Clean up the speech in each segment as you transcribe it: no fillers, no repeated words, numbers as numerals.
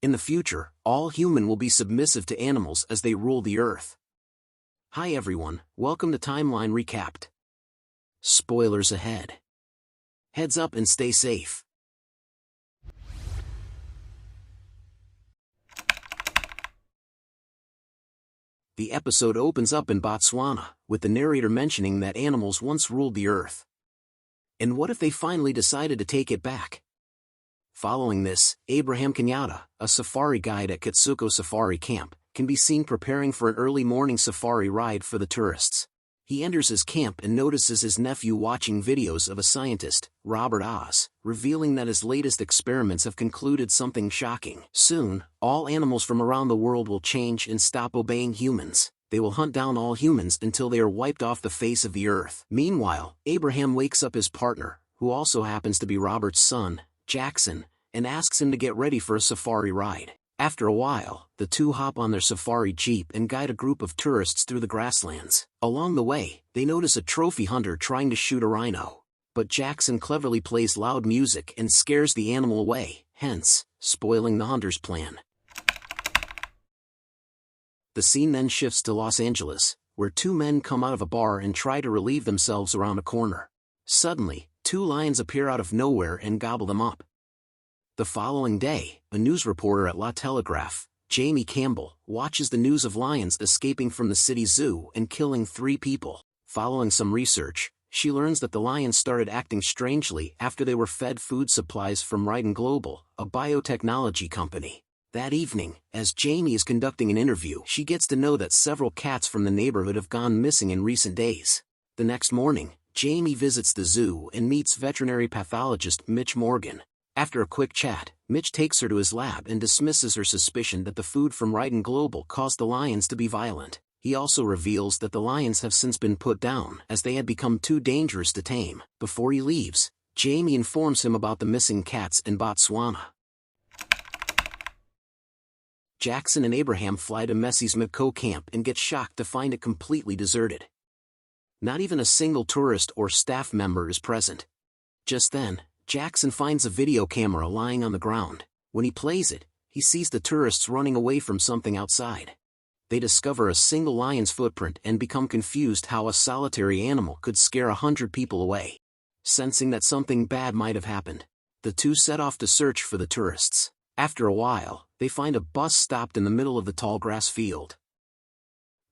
In the future, all human will be submissive to animals as they rule the earth. Hi everyone, welcome to Timeline Recapped. Spoilers ahead. Heads up and stay safe. The episode opens up in Botswana, with the narrator mentioning that animals once ruled the earth. And what if they finally decided to take it back? Following this, Abraham Kenyatta, a safari guide at Kitsuko Safari Camp, can be seen preparing for an early morning safari ride for the tourists. He enters his camp and notices his nephew watching videos of a scientist, Robert Oz, revealing that his latest experiments have concluded something shocking. Soon, all animals from around the world will change and stop obeying humans. They will hunt down all humans until they are wiped off the face of the earth. Meanwhile, Abraham wakes up his partner, who also happens to be Robert's son, Jackson, and asks him to get ready for a safari ride. After a while, the two hop on their safari jeep and guide a group of tourists through the grasslands. Along the way, they notice a trophy hunter trying to shoot a rhino. But Jackson cleverly plays loud music and scares the animal away, hence, spoiling the hunter's plan. The scene then shifts to Los Angeles, where two men come out of a bar and try to relieve themselves around a corner. Suddenly, two lions appear out of nowhere and gobble them up. The following day, a news reporter at La Telegraph, Jamie Campbell, watches the news of lions escaping from the city zoo and killing 3 people. Following some research, she learns that the lions started acting strangely after they were fed food supplies from Riden Global, a biotechnology company. That evening, as Jamie is conducting an interview, she gets to know that several cats from the neighborhood have gone missing in recent days. The next morning, Jamie visits the zoo and meets veterinary pathologist Mitch Morgan. After a quick chat, Mitch takes her to his lab and dismisses her suspicion that the food from Riden Global caused the lions to be violent. He also reveals that the lions have since been put down as they had become too dangerous to tame. Before he leaves, Jamie informs him about the missing cats in Botswana. Jackson and Abraham fly to Messi's Mako camp and get shocked to find it completely deserted. Not even a single tourist or staff member is present. Just then, Jackson finds a video camera lying on the ground. When he plays it, he sees the tourists running away from something outside. They discover a single lion's footprint and become confused how a solitary animal could scare 100 people away. Sensing that something bad might have happened, the two set off to search for the tourists. After a while, they find a bus stopped in the middle of the tall grass field.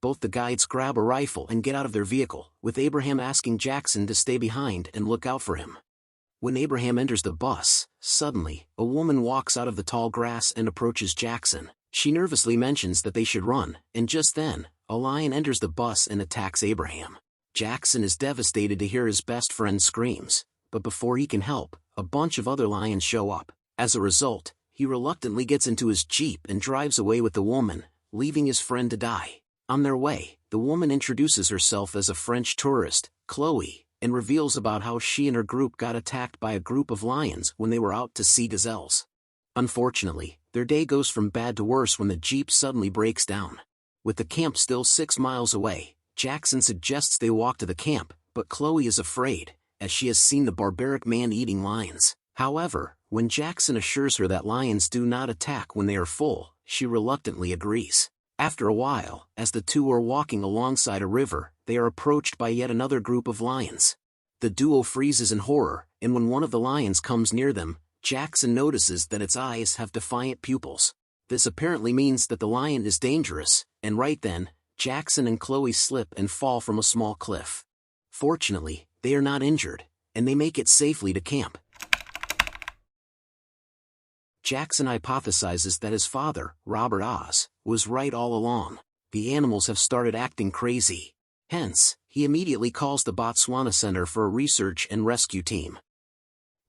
Both the guides grab a rifle and get out of their vehicle, with Abraham asking Jackson to stay behind and look out for him. When Abraham enters the bus, suddenly, a woman walks out of the tall grass and approaches Jackson. She nervously mentions that they should run, and just then, a lion enters the bus and attacks Abraham. Jackson is devastated to hear his best friend screams, but before he can help, a bunch of other lions show up. As a result, he reluctantly gets into his jeep and drives away with the woman, leaving his friend to die. On their way, the woman introduces herself as a French tourist, Chloe, and reveals about how she and her group got attacked by a group of lions when they were out to see gazelles. Unfortunately, their day goes from bad to worse when the jeep suddenly breaks down. With the camp still 6 miles away, Jackson suggests they walk to the camp, but Chloe is afraid, as she has seen the barbaric man eating lions. However, when Jackson assures her that lions do not attack when they are full, she reluctantly agrees. After a while, as the two are walking alongside a river, they are approached by yet another group of lions. The duo freezes in horror, and when one of the lions comes near them, Jackson notices that its eyes have defiant pupils. This apparently means that the lion is dangerous, and right then, Jackson and Chloe slip and fall from a small cliff. Fortunately, they are not injured, and they make it safely to camp. Jackson hypothesizes that his father, Robert Oz, was right all along. The animals have started acting crazy. Hence, he immediately calls the Botswana Center for a research and rescue team.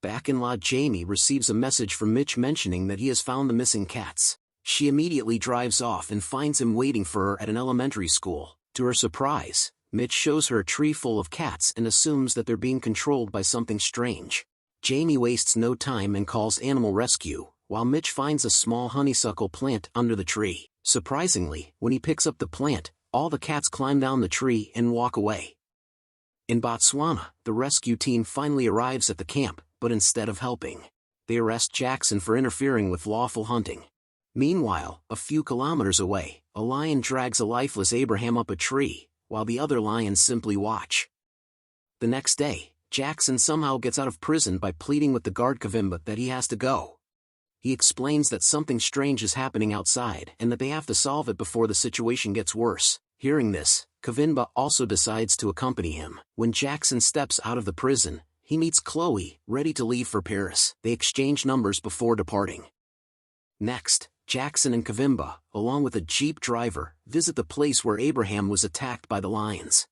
Back in Lodge, Jamie receives a message from Mitch mentioning that he has found the missing cats. She immediately drives off and finds him waiting for her at an elementary school. To her surprise, Mitch shows her a tree full of cats and assumes that they're being controlled by something strange. Jamie wastes no time and calls animal rescue, while Mitch finds a small honeysuckle plant under the tree. Surprisingly, when he picks up the plant, all the cats climb down the tree and walk away. In Botswana, the rescue team finally arrives at the camp, but instead of helping, they arrest Jackson for interfering with lawful hunting. Meanwhile, a few kilometers away, a lion drags a lifeless Abraham up a tree, while the other lions simply watch. The next day, Jackson somehow gets out of prison by pleading with the guard Kavimba that he has to go. He explains that something strange is happening outside and that they have to solve it before the situation gets worse. Hearing this, Kavimba also decides to accompany him. When Jackson steps out of the prison, he meets Chloe, ready to leave for Paris. They exchange numbers before departing. Next, Jackson and Kavimba, along with a jeep driver, visit the place where Abraham was attacked by the lions.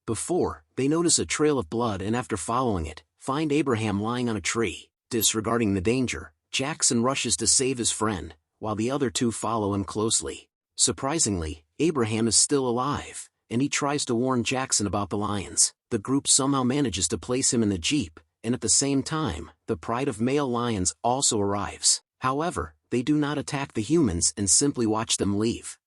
Before, they notice a trail of blood and after following it, find Abraham lying on a tree. Disregarding the danger, Jackson rushes to save his friend, while the other two follow him closely. Surprisingly, Abraham is still alive, and he tries to warn Jackson about the lions. The group somehow manages to place him in the jeep, and at the same time, the pride of male lions also arrives. However, they do not attack the humans and simply watch them leave.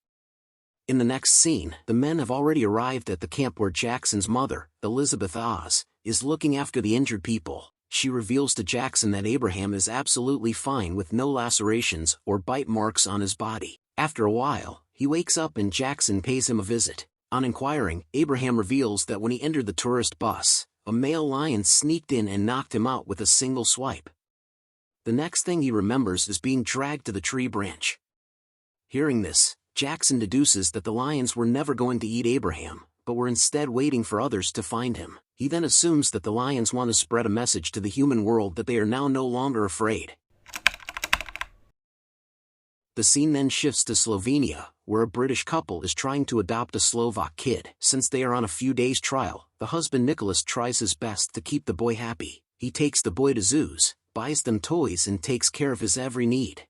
In the next scene, the men have already arrived at the camp where Jackson's mother, Elizabeth Oz, is looking after the injured people. She reveals to Jackson that Abraham is absolutely fine with no lacerations or bite marks on his body. After a while, he wakes up and Jackson pays him a visit. On inquiring, Abraham reveals that when he entered the tourist bus, a male lion sneaked in and knocked him out with a single swipe. The next thing he remembers is being dragged to the tree branch. Hearing this, Jackson deduces that the lions were never going to eat Abraham, but were instead waiting for others to find him. He then assumes that the lions want to spread a message to the human world that they are now no longer afraid. The scene then shifts to Slovenia, where a British couple is trying to adopt a Slovak kid. Since they are on a few days' trial, the husband Nicholas tries his best to keep the boy happy. He takes the boy to zoos, buys them toys and takes care of his every need.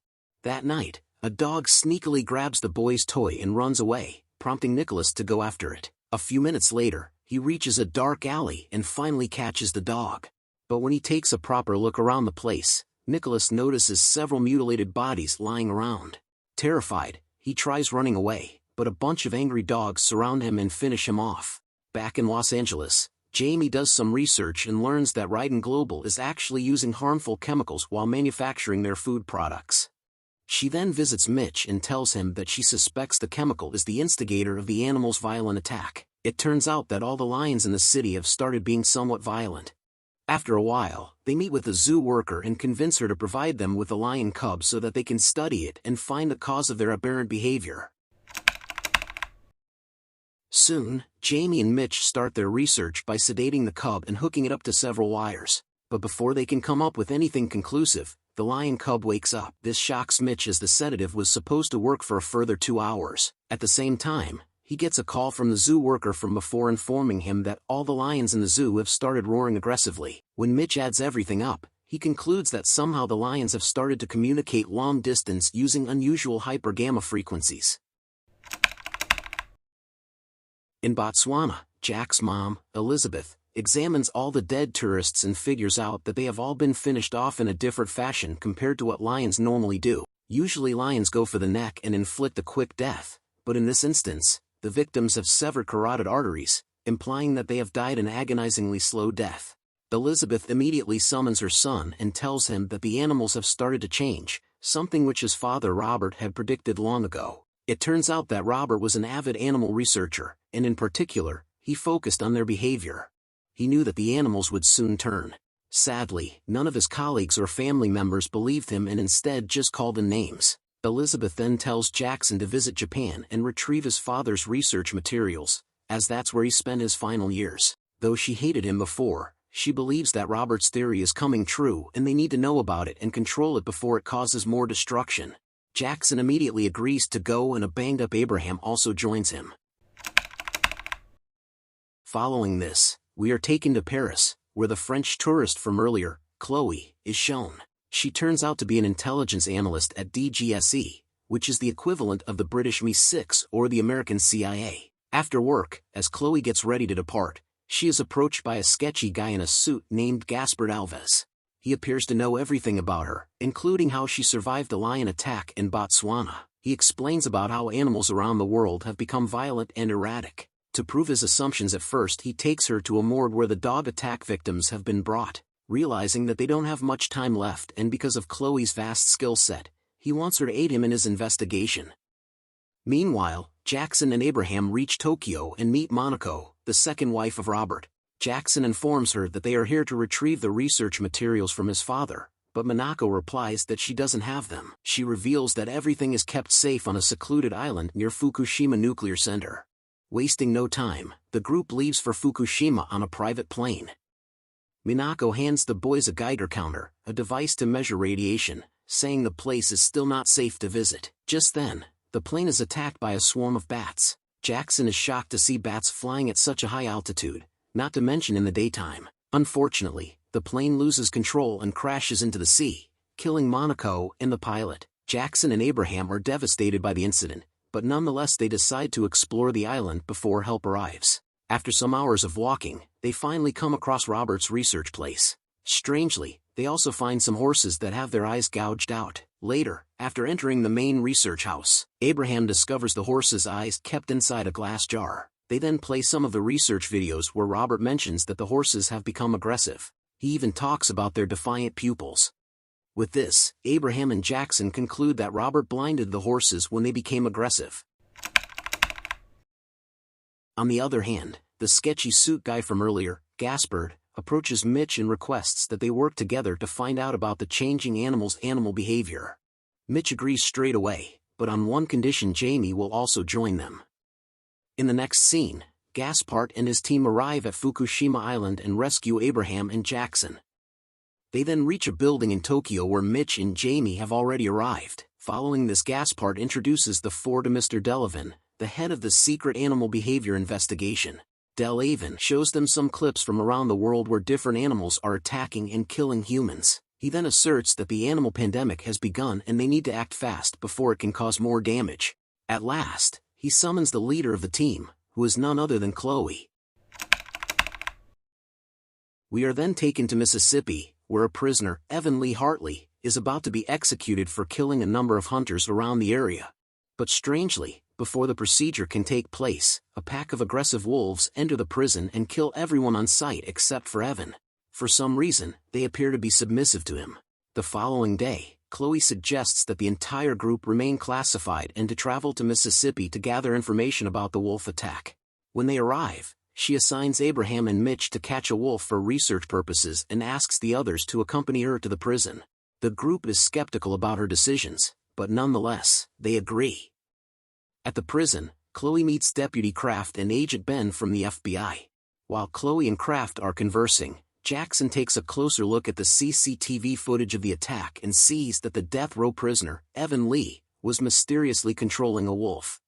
That night, a dog sneakily grabs the boy's toy and runs away, prompting Nicholas to go after it. A few minutes later, he reaches a dark alley and finally catches the dog. But when he takes a proper look around the place, Nicholas notices several mutilated bodies lying around. Terrified, he tries running away, but a bunch of angry dogs surround him and finish him off. Back in Los Angeles, Jamie does some research and learns that Ryden Global is actually using harmful chemicals while manufacturing their food products. She then visits Mitch and tells him that she suspects the chemical is the instigator of the animal's violent attack. It turns out that all the lions in the city have started being somewhat violent. After a while, they meet with the zoo worker and convince her to provide them with a lion cub so that they can study it and find the cause of their aberrant behavior. Soon, Jamie and Mitch start their research by sedating the cub and hooking it up to several wires. But before they can come up with anything conclusive, the lion cub wakes up. This shocks Mitch as the sedative was supposed to work for a further 2 hours. At the same time, he gets a call from the zoo worker from before informing him that all the lions in the zoo have started roaring aggressively. When Mitch adds everything up, he concludes that somehow the lions have started to communicate long distance using unusual hypergamma frequencies. In Botswana, Jack's mom, Elizabeth, examines all the dead tourists and figures out that they have all been finished off in a different fashion compared to what lions normally do. Usually lions go for the neck and inflict a quick death, but in this instance, the victims have severed carotid arteries, implying that they have died an agonizingly slow death. Elizabeth immediately summons her son and tells him that the animals have started to change, something which his father Robert had predicted long ago. It turns out that Robert was an avid animal researcher, and in particular, he focused on their behavior. He knew that the animals would soon turn. Sadly, none of his colleagues or family members believed him and instead just called him names. Elizabeth then tells Jackson to visit Japan and retrieve his father's research materials, as that's where he spent his final years. Though she hated him before, she believes that Robert's theory is coming true and they need to know about it and control it before it causes more destruction. Jackson immediately agrees to go and a banged-up Abraham also joins him. Following this, we are taken to Paris, where the French tourist from earlier, Chloe, is shown. She turns out to be an intelligence analyst at DGSE, which is the equivalent of the British MI6 or the American CIA. After work, as Chloe gets ready to depart, she is approached by a sketchy guy in a suit named Gaspard Alves. He appears to know everything about her, including how she survived the lion attack in Botswana. He explains about how animals around the world have become violent and erratic. To prove his assumptions at first, he takes her to a morgue where the dog attack victims have been brought. Realizing that they don't have much time left and because of Chloe's vast skill set, He wants her to aid him in his investigation. Meanwhile, Jackson and Abraham reach Tokyo and meet Monaco, the second wife of Robert. Jackson informs her that they are here to retrieve the research materials from his father, but Monaco replies that she doesn't have them. She reveals that everything is kept safe on a secluded island near Fukushima Nuclear Center. Wasting no time, the group leaves for Fukushima on a private plane. Monaco hands the boys a Geiger counter, a device to measure radiation, saying the place is still not safe to visit. Just then, the plane is attacked by a swarm of bats. Jackson is shocked to see bats flying at such a high altitude, not to mention in the daytime. Unfortunately, the plane loses control and crashes into the sea, killing Monaco and the pilot. Jackson and Abraham are devastated by the incident, but nonetheless they decide to explore the island before help arrives. After some hours of walking, they finally come across Robert's research place. Strangely, they also find some horses that have their eyes gouged out. Later, after entering the main research house, Abraham discovers the horse's eyes kept inside a glass jar. They then play some of the research videos where Robert mentions that the horses have become aggressive. He even talks about their defiant pupils. With this, Abraham and Jackson conclude that Robert blinded the horses when they became aggressive. On the other hand, the sketchy suit guy from earlier, Gaspard, approaches Mitch and requests that they work together to find out about the changing animal's animal behavior. Mitch agrees straight away, but on one condition: Jamie will also join them. In the next scene, Gaspard and his team arrive at Fukushima Island and rescue Abraham and Jackson. They then reach a building in Tokyo where Mitch and Jamie have already arrived. Following this, Gaspard introduces the four to Mr. Delavan, the head of the secret animal behavior investigation. Delavan shows them some clips from around the world where different animals are attacking and killing humans. He then asserts that the animal pandemic has begun and they need to act fast before it can cause more damage. At last, he summons the leader of the team, who is none other than Chloe. We are then taken to Mississippi, where a prisoner, Evan Lee Hartley, is about to be executed for killing a number of hunters around the area. But strangely, before the procedure can take place, a pack of aggressive wolves enter the prison and kill everyone on sight except for Evan. For some reason, they appear to be submissive to him. The following day, Chloe suggests that the entire group remain classified and to travel to Mississippi to gather information about the wolf attack. When they arrive, she assigns Abraham and Mitch to catch a wolf for research purposes and asks the others to accompany her to the prison. The group is skeptical about her decisions, but nonetheless, they agree. At the prison, Chloe meets Deputy Kraft and Agent Ben from the FBI. While Chloe and Kraft are conversing, Jackson takes a closer look at the CCTV footage of the attack and sees that the death row prisoner, Evan Lee, was mysteriously controlling a wolf.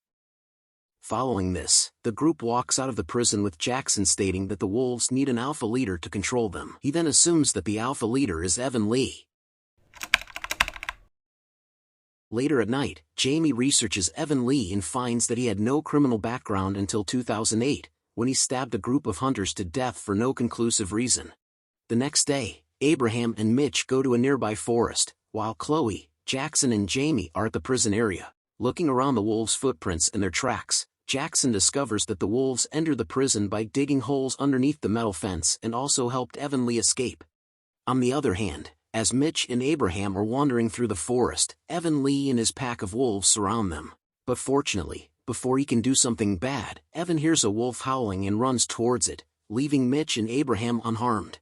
Following this, the group walks out of the prison with Jackson stating that the wolves need an alpha leader to control them. He then assumes that the alpha leader is Evan Lee. Later at night, Jamie researches Evan Lee and finds that he had no criminal background until 2008, when he stabbed a group of hunters to death for no conclusive reason. The next day, Abraham and Mitch go to a nearby forest, while Chloe, Jackson and Jamie are at the prison area. Looking around the wolves' footprints and their tracks, Jackson discovers that the wolves entered the prison by digging holes underneath the metal fence and also helped Evan Lee escape. On the other hand, as Mitch and Abraham are wandering through the forest, Evan Lee and his pack of wolves surround them. But fortunately, before he can do something bad, Evan hears a wolf howling and runs towards it, leaving Mitch and Abraham unharmed.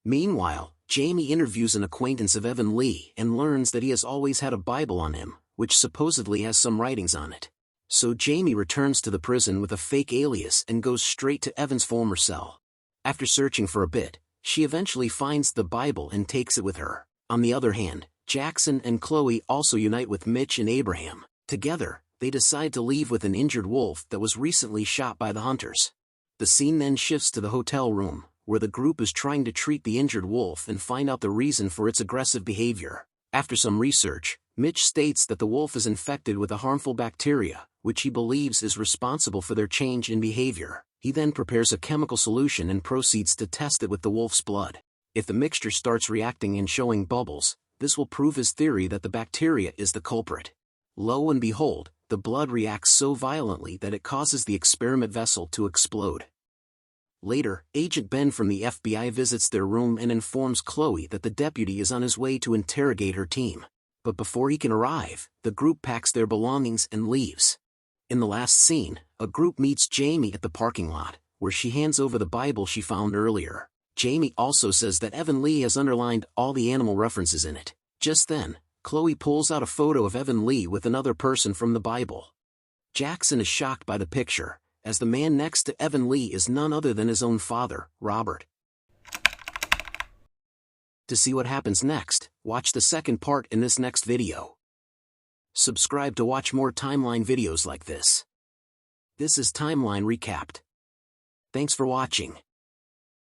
Meanwhile, Jamie interviews an acquaintance of Evan Lee and learns that he has always had a Bible on him, which supposedly has some writings on it. So Jamie returns to the prison with a fake alias and goes straight to Evan's former cell. After searching for a bit, she eventually finds the Bible and takes it with her. On the other hand, Jackson and Chloe also unite with Mitch and Abraham. Together, they decide to leave with an injured wolf that was recently shot by the hunters. The scene then shifts to the hotel room, where the group is trying to treat the injured wolf and find out the reason for its aggressive behavior. After some research, Mitch states that the wolf is infected with a harmful bacteria, which he believes is responsible for their change in behavior. He then prepares a chemical solution and proceeds to test it with the wolf's blood. If the mixture starts reacting and showing bubbles, this will prove his theory that the bacteria is the culprit. Lo and behold, the blood reacts so violently that it causes the experiment vessel to explode. Later, Agent Ben from the FBI visits their room and informs Chloe that the deputy is on his way to interrogate her team. But before he can arrive, the group packs their belongings and leaves. In the last scene, a group meets Jamie at the parking lot, where she hands over the Bible she found earlier. Jamie also says that Evan Lee has underlined all the animal references in it. Just then, Chloe pulls out a photo of Evan Lee with another person from the Bible. Jackson is shocked by the picture, as the man next to Evan Lee is none other than his own father, Robert. To see what happens next, watch the second part in this next video. Subscribe to watch more timeline videos like this. This is Timeline Recapped. Thanks for watching.